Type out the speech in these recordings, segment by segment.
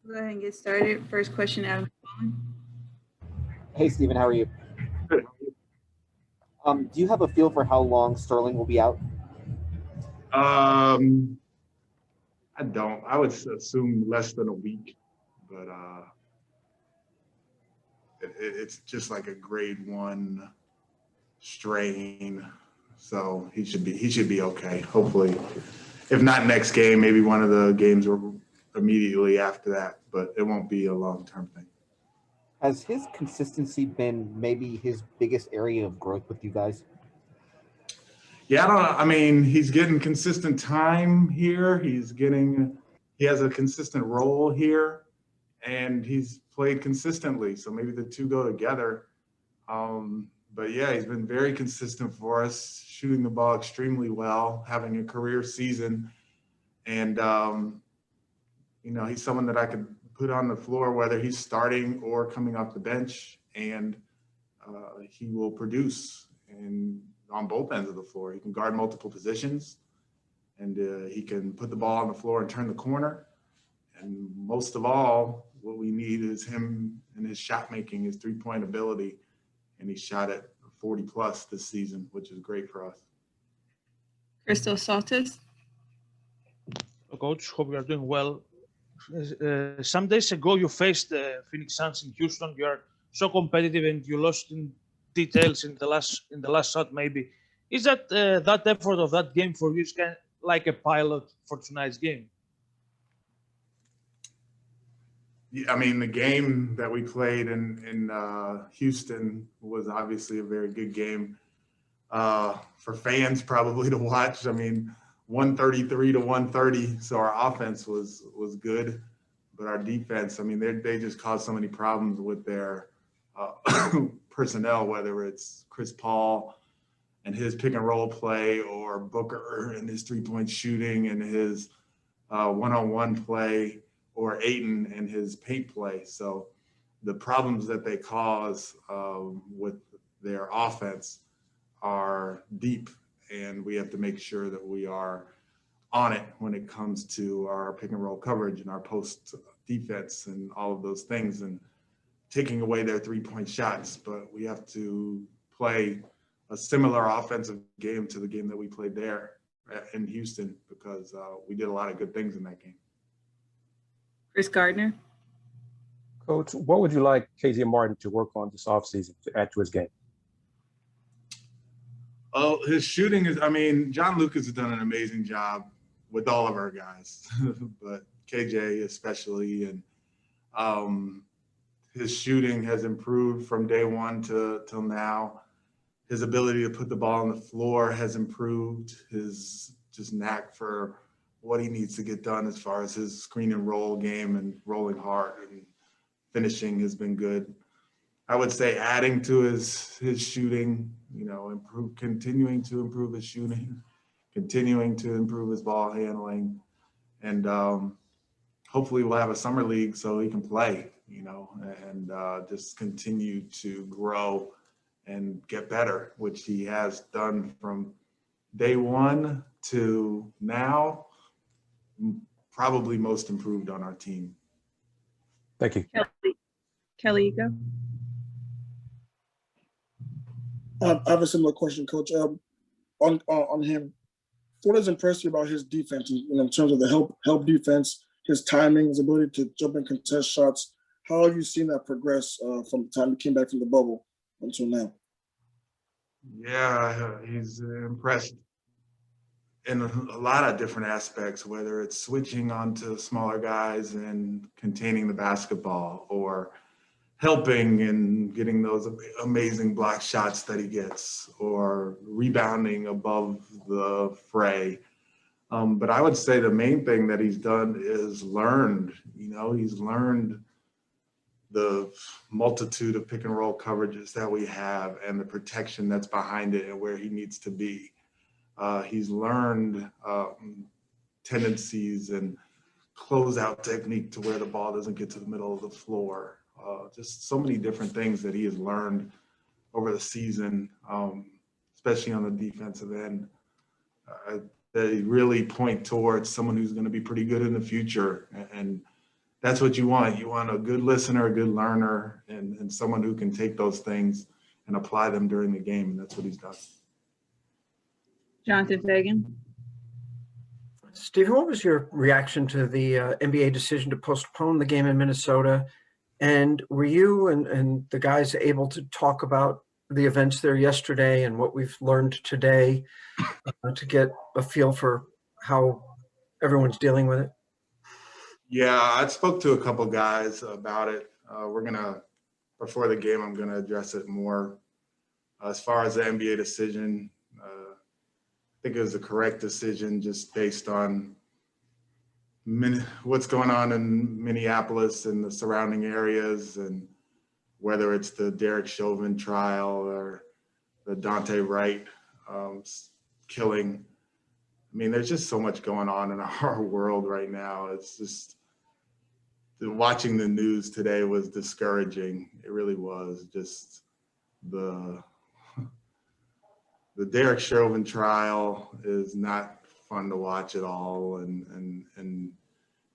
Go ahead and get started. First question, Adam. Hey, Stephen, how are you? Good. Do you have a feel for how long Sterling will be out? I don't. I would assume less than a week, but it's just like a grade 1 strain, so he should be okay. Hopefully, if not next game, maybe one of the games or immediately after that, but it won't be a long-term thing. Has his consistency been maybe his biggest area of growth with you guys? Yeah, I don't know. I mean, he's getting consistent time here. He has a consistent role here, and he's played consistently. So maybe the two go together. But yeah, he's been very consistent for us, shooting the ball extremely well, having a career season. And, he's someone that I could put on the floor, whether he's starting or coming off the bench, and he will produce on both ends of the floor. He can guard multiple positions, and he can put the ball on the floor and turn the corner. And most of all, what we need is him and his shot making, his three-point ability. And he shot at 40 plus this season, which is great for us. Crystal Saltis. Coach, hope you are doing well. Some days ago, you faced Phoenix Suns in Houston. You are so competitive, and you lost in details in the last shot. Maybe is that that effort of that game for you is kind of like a pilot for tonight's game? Yeah, I mean, the game that we played in Houston was obviously a very good game for fans probably to watch. I mean, 133 to 130. So our offense was good, but our defense, I mean, they just caused so many problems with their personnel, whether it's Chris Paul and his pick and roll play, or Booker and his 3-point shooting and his one-on-one play, or Ayton and his paint play. So the problems that they cause with their offense are deep, and we have to make sure that we are on it when it comes to our pick and roll coverage and our post defense and all of those things, and taking away their 3-point shots. But we have to play a similar offensive game to the game that we played there in Houston, because we did a lot of good things in that game. Chris Gardner. Coach, what would you like KJ Martin to work on this offseason to add to his game? Oh, his shooting is, I mean, John Lucas has done an amazing job with all of our guys, but KJ especially. And his shooting has improved from day one till now. His ability to put the ball on the floor has improved. His just knack for what he needs to get done as far as his screen and roll game and rolling hard and finishing has been good. I would say adding to his shooting, continuing to improve his shooting, continuing to improve his ball handling, and hopefully we'll have a summer league so he can play, and just continue to grow and get better, which he has done from day one to now, probably most improved on our team. Thank you. Kelly, you go. I have a similar question, Coach. On him, what has impressed you about his defense? In terms of the help defense, his timing, his ability to jump and contest shots. How have you seen that progress from the time he came back from the bubble until now? Yeah, he's impressed in a lot of different aspects, whether it's switching onto smaller guys and containing the basketball, or helping and getting those amazing block shots that he gets, or rebounding above the fray. But I would say the main thing that he's done is learned. He's learned the multitude of pick and roll coverages that we have and the protection that's behind it and where he needs to be. He's learned tendencies and closeout technique to where the ball doesn't get to the middle of the floor. Just so many different things that he has learned over the season, especially on the defensive end, that really point towards someone who's going to be pretty good in the future. And that's what you want. You want a good listener, a good learner, and someone who can take those things and apply them during the game. And that's what he's done. Jonathan Fagan. Stephen, what was your reaction to the NBA decision to postpone the game in Minnesota? And were you and the guys able to talk about the events there yesterday and what we've learned today to get a feel for how everyone's dealing with it? Yeah, I spoke to a couple guys about it. Before the game, I'm gonna address it more. As far as the NBA decision, I think it was a correct decision just based on what's going on in Minneapolis and the surrounding areas, and whether it's the Derek Chauvin trial or the Daunte Wright killing. I mean, there's just so much going on in our world right now. It's just, watching the news today was discouraging. It really was. Just the Derek Chauvin trial is not fun to watch at all, and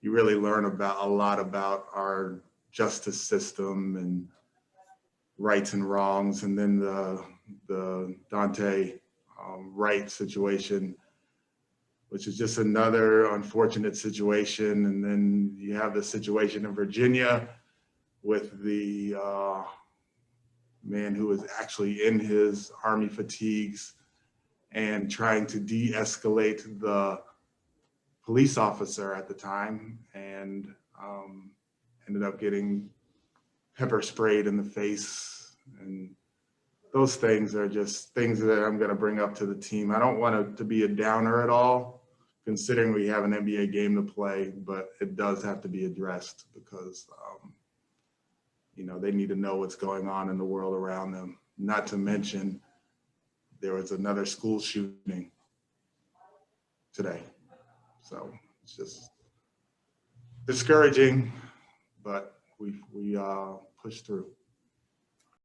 you really learn a lot about our justice system and rights and wrongs. And then the Daunte Wright situation, which is just another unfortunate situation. And then you have the situation in Virginia with the man who was actually in his Army fatigues and trying to de-escalate the police officer at the time, and ended up getting pepper sprayed in the face. And those things are just things that I'm going to bring up to the team. I don't want it to be a downer at all, considering we have an NBA game to play, but it does have to be addressed because they need to know what's going on in the world around them. Not to mention, there was another school shooting today. So it's just discouraging, but we push through.